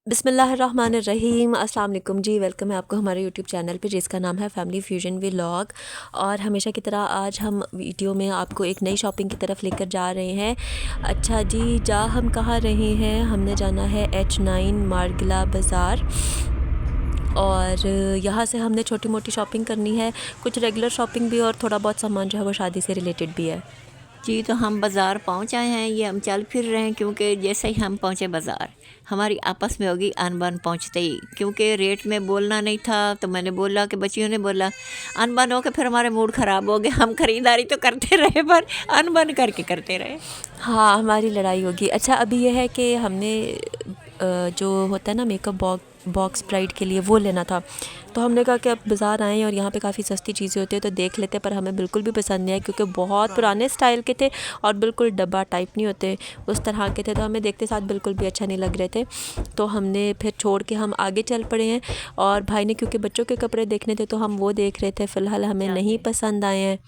बिस्मिल्लाहिर्रहमानिर्रहीम। अस्सलाम वालेकुम जी। वेलकम है आपको हमारे यूट्यूब चैनल पे जिसका नाम है फैमिली फ्यूजन व्लॉग। और हमेशा की तरह आज हम वीडियो में आपको एक नई शॉपिंग की तरफ लेकर जा रहे हैं। अच्छा जी, हम कहाँ रहे हैं? हमने जाना है H9 मारगिला बाज़ार। और यहाँ से हमने छोटी मोटी शॉपिंग करनी है, कुछ रेगुलर शॉपिंग भी और थोड़ा बहुत सामान जो है वो शादी से रिलेटेड भी है। जी, तो हम बाज़ार पहुँच आए हैं। ये हम चल फिर रहे हैं क्योंकि जैसे ही हम पहुँचे बाज़ार हमारी आपस में होगी अनबन पहुँचते ही, क्योंकि रेट में बोलना नहीं था। तो मैंने बोला कि बच्चियों ने बोला, अनबन हो के फिर हमारे मूड ख़राब हो गया। हम ख़रीदारी तो करते रहे पर अनबन करके करते रहे। हाँ, हमारी लड़ाई होगी। अच्छा, अभी यह है कि हमने जो होता है ना मेकअप बॉक्स ब्राइड के लिए वो लेना था। तो हमने कहा कि अब बाज़ार आएँ और यहाँ पे काफ़ी सस्ती चीज़ें होती है तो देख लेते हैं, पर हमें बिल्कुल भी पसंद नहीं आया क्योंकि बहुत पुराने स्टाइल के थे और बिल्कुल डब्बा टाइप नहीं होते उस तरह के थे, तो हमें देखते साथ बिल्कुल भी अच्छा नहीं लग रहे थे। तो हमने फिर छोड़ के हम आगे चल पड़े हैं। और भाई ने क्योंकि बच्चों के कपड़े देखने थे तो हम वो देख रहे थे, फ़िलहाल हमें नहीं पसंद आए हैं।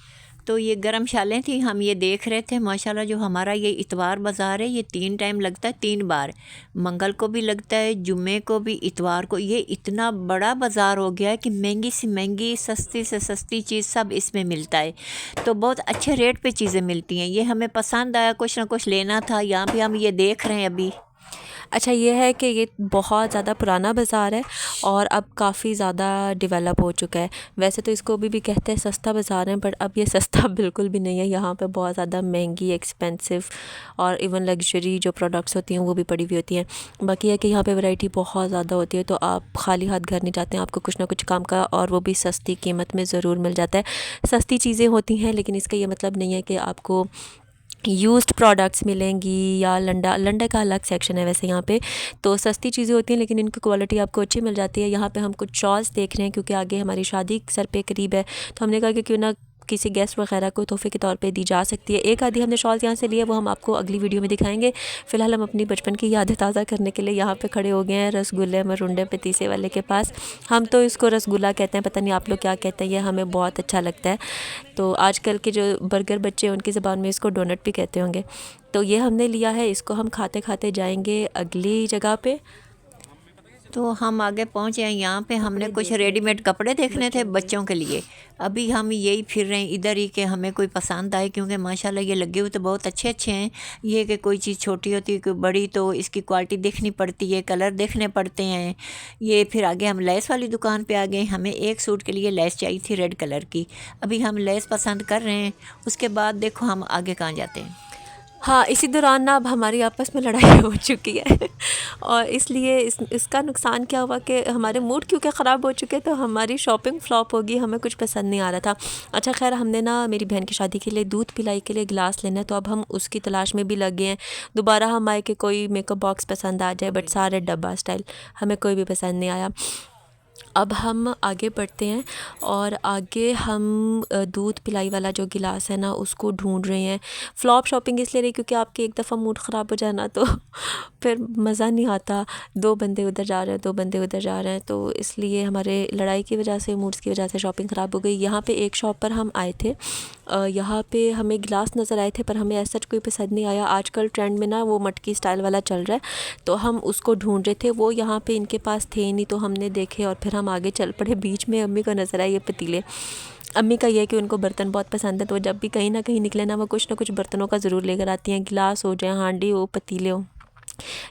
तो ये गरम शालें थी, हम ये देख रहे थे। माशाल्लाह जो हमारा ये इतवार बाज़ार है, ये 3 टाइम लगता है, 3 बार। मंगल को भी लगता है, जुम्मे को भी, इतवार को। ये इतना बड़ा बाज़ार हो गया है कि महंगी से महंगी, सस्ती से सस्ती चीज़ सब इसमें मिलता है। तो बहुत अच्छे रेट पे चीज़ें मिलती हैं। ये हमें पसंद आया, कुछ ना कुछ लेना था। यहाँ पे हम ये देख रहे हैं अभी। अच्छा, ये है कि ये बहुत ज़्यादा पुराना बाज़ार है और अब काफ़ी ज़्यादा डेवलप हो चुका है। वैसे तो इसको अभी भी कहते हैं सस्ता बाज़ार है, बट अब ये सस्ता बिल्कुल भी नहीं है। यहाँ पे बहुत ज़्यादा महंगी, एक्सपेंसिव और इवन लग्जरी जो प्रोडक्ट्स होती हैं वो भी पड़ी हुई होती हैं। बाकी है कि यहाँ पे वैरायटी बहुत ज़्यादा होती है, तो आप खाली हाथ घर नहीं जाते हैं, आपको कुछ ना कुछ काम का और वो भी सस्ती कीमत में ज़रूर मिल जाता है। सस्ती चीज़ें होती हैं लेकिन इसका ये मतलब नहीं है कि आपको यूज्ड प्रोडक्ट्स मिलेंगी या लंडा का अलग सेक्शन है वैसे यहाँ पे। तो सस्ती चीज़ें होती हैं लेकिन इनकी क्वालिटी आपको अच्छी मिल जाती है। यहाँ पे हम कुछ शॉल्स देख रहे हैं क्योंकि आगे हमारी शादी सर पे करीब है, तो हमने कहा कि क्यों ना किसी गेस्ट वगैरह को तोहफे के तौर पे दी जा सकती है। एक आधी हमने शॉल्स यहाँ से लिए, वो हम आपको अगली वीडियो में दिखाएंगे। फ़िलहाल हम अपनी बचपन की यादें ताज़ा करने के लिए यहाँ पे खड़े हो गए हैं रसगुल्ले मरुंडे पतीसे वाले के पास। हम तो इसको रसगुल्ला कहते हैं, पता नहीं आप लोग क्या कहते हैं। ये हमें बहुत अच्छा लगता है। तो आजकल के जो बर्गर बच्चे हैं उनकी ज़बान में इसको डोनट भी कहते होंगे। तो ये हमने लिया है, इसको हम खाते खाते जाएंगे अगली जगह पे। तो हम आगे पहुँचे हैं। यहाँ पे हमने कपड़े कुछ देख रहे हैं रेडीमेड कपड़े देखने थे बच्चों के। बच्चों के लिए। अभी हम यही फिर रहे हैं इधर ही कि हमें कोई पसंद आए, क्योंकि माशाल्लाह ये लगे हुए तो बहुत अच्छे अच्छे हैं। ये कि कोई चीज़ छोटी होती है कोई बड़ी, तो इसकी क्वालिटी देखनी पड़ती है, कलर देखने पड़ते हैं। ये फिर आगे हम लेस वाली दुकान पे आ गए। हमें एक सूट के लिए लेस चाहिए थी रेड कलर की। अभी हम लेस पसंद कर रहे हैं, उसके बाद देखो हम आगे कहाँ जाते हैं। हाँ, इसी दौरान ना अब हमारी आपस में लड़ाई हो चुकी है और इसलिए इसका नुकसान क्या हुआ कि हमारे मूड क्योंकि ख़राब हो चुके, तो हमारी शॉपिंग फ्लॉप होगी, हमें कुछ पसंद नहीं आ रहा था। अच्छा खैर, हमने ना मेरी बहन की शादी के लिए दूध पिलाई के लिए गिलास लेना है, तो अब हम उसकी तलाश में भी लग गए हैं। दोबारा हम आए कि कोई मेकअप बॉक्स पसंद आ जाए, बट सारे डब्बा स्टाइल, हमें कोई भी पसंद नहीं आया। अब हम आगे बढ़ते हैं और आगे हम दूध पिलाई वाला जो गिलास है ना उसको ढूंढ रहे हैं। फ़्लॉप शॉपिंग इसलिए रही क्योंकि आपके एक दफ़ा मूड ख़राब हो जाना तो फिर मज़ा नहीं आता। 2 बंदे उधर जा रहे हैं, 2 बंदे उधर जा रहे हैं, तो इसलिए हमारे लड़ाई की वजह से, मूड्स की वजह से शॉपिंग ख़राब हो गई। यहाँ पे एक शॉप पर हम आए थे, यहाँ पे हमें गिलास नज़र आए थे पर हमें ऐसा कोई पसंद नहीं आया। आजकल ट्रेंड में ना वो मटकी स्टाइल वाला चल रहा है, तो हम उसको ढूंढ रहे थे, वो यहाँ पे इनके पास थे नहीं, तो हमने देखे और फिर हम आगे चल पड़े। बीच में अम्मी को नज़र आए ये पतीले। अम्मी का ये है कि उनको बर्तन बहुत पसंद है, तो जब भी कहीं ना कहीं निकले ना वो कुछ ना कुछ बर्तनों का ज़रूर लेकर आती हैं, गिलास हो जाए, हांडी हो, पतीले हो।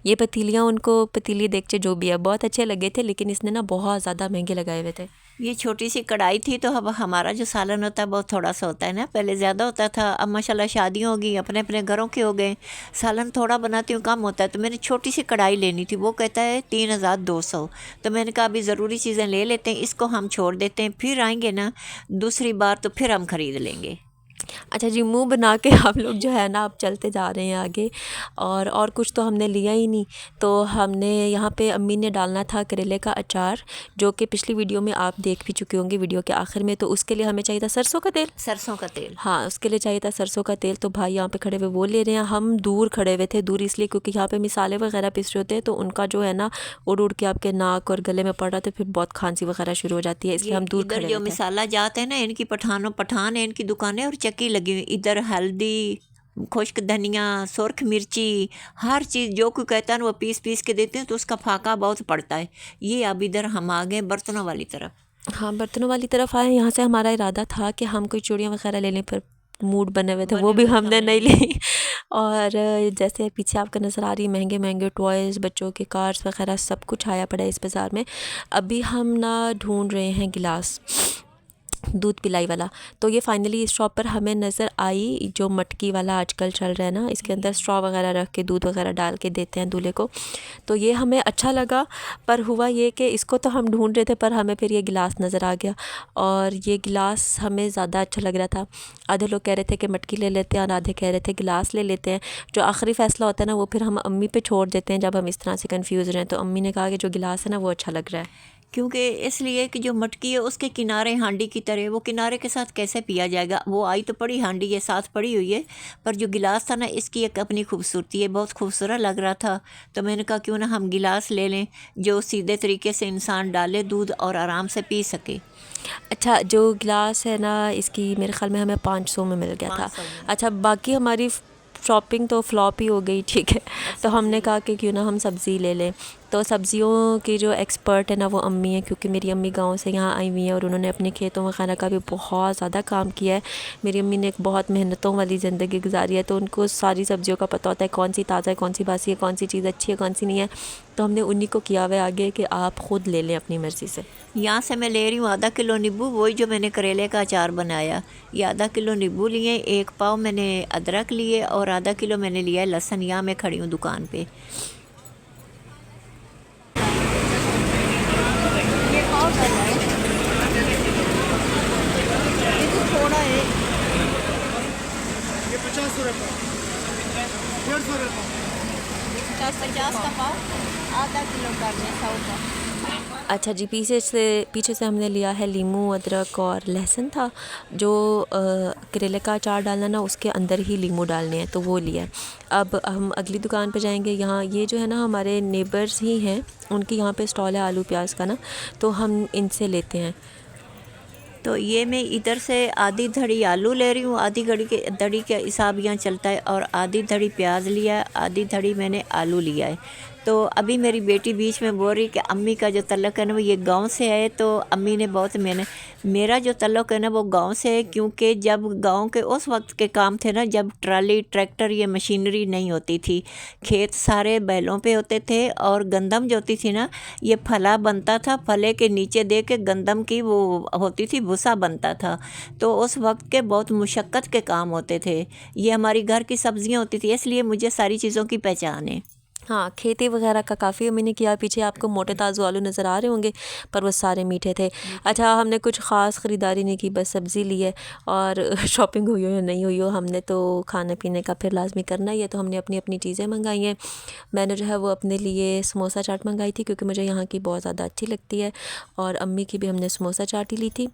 ये पतीलियाँ, उनको पतीली देगचे जो भी है बहुत अच्छे लगे थे, लेकिन इसने ना बहुत ज़्यादा महंगे लगाए हुए थे। ये छोटी सी कढ़ाई थी, तो अब हमारा जो सालन होता है बहुत थोड़ा सा होता है ना, पहले ज़्यादा होता था। अब माशाल्लाह शादियाँ हो गई, अपने अपने घरों के हो गए, सालन थोड़ा बनाती हूँ कम होता है। तो मैंने छोटी सी कढ़ाई लेनी थी, वो कहता है 3200। तो मैंने कहा अभी ज़रूरी चीज़ें ले लेते हैं, इसको हम छोड़ देते हैं, फिर आएंगे ना दूसरी बार तो फिर हम ख़रीद लेंगे। अच्छा जी, मुंह बना के हम लोग जो है ना अब चलते जा रहे हैं आगे। और कुछ तो हमने लिया ही नहीं। तो हमने यहाँ पे अम्मी ने डालना था करेले का अचार, जो कि पिछली वीडियो में आप देख भी चुके होंगे वीडियो के आखिर में। तो उसके लिए हमें चाहिए था सरसों का तेल। सरसों का तेल। हाँ, उसके लिए चाहिए था सरसों का तेल। तो भाई यहाँ पे खड़े हुए वो ले रहे हैं, हम दूर खड़े हुए थे। दूर इसलिए क्योंकि यहाँ पे मिसाले वगैरह पिस रहे होते हैं, तो उनका जो है ना उड़ उड़ के आपके नाक और गले में पड़ रहा था, फिर बहुत खांसी वगैरह शुरू हो जाती है, इसलिए ये हम दूर इधर खड़े जो हुए थे। मिसाला जाते हैं ना, इनकी पठान है इनकी दुकानें, और चक्की लगी हुई इधर हल्दी खुश्क धनिया, सुर्ख मिर्ची, हर चीज़ जो कोई कहता है ना वो पीस पीस के देते हैं, तो उसका फाका बहुत पड़ता है। ये अब इधर हम आ गए बर्तनों वाली तरफ। हाँ, बर्तनों वाली तरफ आए। यहाँ से हमारा इरादा था कि हम कोई चूड़ियाँ वगैरह ले लें, पर मूड बने हुए थे, वो भी हमने नहीं ली। और जैसे पीछे आपको नज़र आ रही महंगे महंगे टॉयज़, बच्चों के कार्स वगैरह सब कुछ आया पड़ा है इस बाज़ार में। अभी हम ना ढूंढ रहे हैं गिलास, दूध पिलाई वाला। तो ये फाइनली इस शॉप पर हमें नज़र आई, जो मटकी वाला आजकल चल रहा है ना, इसके अंदर स्ट्रॉ वगैरह रख के दूध वगैरह डाल के देते हैं दूल्हे को। तो ये हमें अच्छा लगा, पर हुआ ये कि इसको तो हम ढूंढ रहे थे, पर हमें फिर ये गिलास नज़र आ गया, और ये गिलास हमें ज़्यादा अच्छा लग रहा था। आधे लोग कह रहे थे कि मटकी ले लेते हैं और आधे कह रहे थे गिलास ले लेते हैं। जो आखिरी फ़ैसला होता है ना वो फिर हम अम्मी पे छोड़ देते हैं जब हम इस तरह से कंफ्यूज रहें। तो अम्मी ने कहा कि जो गिलास है ना वो अच्छा लग रहा है। क्योंकि इसलिए कि जो मटकी है उसके किनारे हांडी की तरह, वो किनारे के साथ कैसे पिया जाएगा, वो आई तो पड़ी हांडी ये साथ पड़ी हुई है, पर जो गिलास था ना इसकी एक अपनी खूबसूरती है, बहुत खूबसूरत लग रहा था। तो मैंने कहा क्यों ना हम गिलास ले लें जो सीधे तरीके से इंसान डाले दूध और आराम से पी सके। अच्छा, जो गिलास है ना इसकी मेरे ख़्याल में हमें 500 में मिल गया था। 500 में। अच्छा, बाकी हमारी शॉपिंग तो फ्लॉप ही हो गई, ठीक है। तो हमने कहा कि क्यों ना हम सब्ज़ी ले लें। तो सब्ज़ियों की जो एक्सपर्ट है ना वो अम्मी है, क्योंकि मेरी अम्मी गांव से यहाँ आई हुई हैं और उन्होंने अपने खेतों वगैरह का भी बहुत ज़्यादा काम किया है। मेरी अम्मी ने एक बहुत मेहनतों वाली ज़िंदगी गुजारी है, तो उनको सारी सब्ज़ियों का पता होता है कौन सी ताज़ा है, कौन सी बासी है, कौन सी चीज़ अच्छी है, कौन सी नहीं है। तो हमने उन्हीं को किया हुआ है आगे कि आप ख़ुद ले लें अपनी मर्ज़ी से। यहाँ से मैं ले रही हूँ आधा किलो नींबू, वही जो मैंने करेले का अचार बनाया। ये आधा किलो नींबू लिए, 1 पाव मैंने अदरक लिए और आधा किलो मैंने लिया है लहसुन। यहाँ मैं खड़ी हूँ दुकान पे। ये पाव कर रहा है, ये तो थोड़ा है। ये 50 रुपये, 150 रुपये। 50 का पाव, आधा किलो कर दें 100 का। अच्छा जी, पीछे से हमने लिया है लीमू, अदरक और लहसुन था। जो करेले का अचार डालना ना उसके अंदर ही लीमू डालने हैं, तो वो लिया है। अब हम अगली दुकान पे जाएंगे। यहाँ ये जो है ना हमारे नेबर्स ही हैं, उनकी यहाँ पे स्टॉल है आलू प्याज का ना, तो हम इनसे लेते हैं। तो ये मैं इधर से आधी धड़ी आलू ले रही हूँ, आधी धड़ी के हिसाब यहाँ चलता है, और आधी धड़ी प्याज लिया है, आधी धड़ी मैंने आलू लिया है। तो अभी मेरी बेटी बीच में बोल रही कि अम्मी का जो तल्लक है ना वो ये गांव से है। तो अम्मी ने बहुत मेरा जो तल्लक है ना वो गांव से है, क्योंकि जब गांव के उस वक्त के काम थे ना, जब ट्राली ट्रैक्टर ये मशीनरी नहीं होती थी, खेत सारे बैलों पे होते थे, और गंदम जो होती थी ना ये फला बनता था, फले के नीचे दे के गंदम की वो होती थी, भूसा बनता था। तो उस वक्त के बहुत मुशक्क़त के काम होते थे। ये हमारी घर की सब्ज़ियाँ होती थी, इसलिए मुझे सारी चीज़ों की पहचान है। हाँ, खेती वगैरह का काफ़ी अम्मी ने किया। पीछे आपको मोटे ताज़ू आलू नज़र आ रहे होंगे, पर वो सारे मीठे थे। अच्छा, हमने कुछ ख़ास ख़रीदारी नहीं की, बस सब्ज़ी ली है। और शॉपिंग हुई हो या नहीं हुई हो, हमने तो खाने पीने का फिर लाजमी करना ही है, तो हमने अपनी अपनी चीज़ें मंगाई हैं। मैंने जो है वो अपने लिए समोसा चाट मंगाई थी, क्योंकि मुझे यहाँ की बहुत ज़्यादा अच्छी लगती है, और अम्मी की भी हमने समोसा चाट ही ली थी।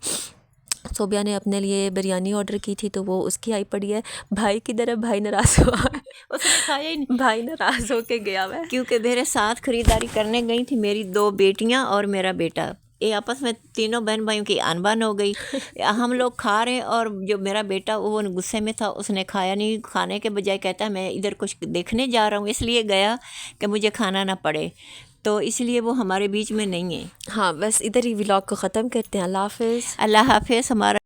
सोबिया ने अपने लिए बिरयानी ऑर्डर की थी, तो वो उसकी आई पड़ी है। भाई किधर है? भाई नाराज़ हुआ है। उसने खाया ही नहीं, भाई नाराज़ होके गया हुआ है। क्योंकि मेरे साथ ख़रीदारी करने गई थी मेरी 2 बेटियां और मेरा बेटा। ये आपस में तीनों बहन भाइयों की अनबन हो गई। हम लोग खा रहे, और जो मेरा बेटा वो गुस्से में था, उसने खाया नहीं। खाने के बजाय कहता है मैं इधर कुछ देखने जा रहा हूँ, इसलिए गया कि मुझे खाना ना पड़े। तो इसलिए वो हमारे बीच में नहीं है। हाँ, बस इधर ही व्लॉग को ख़त्म करते हैं। अल्लाह हाफ़िज़। अल्लाह हाफ़िज़। हमारा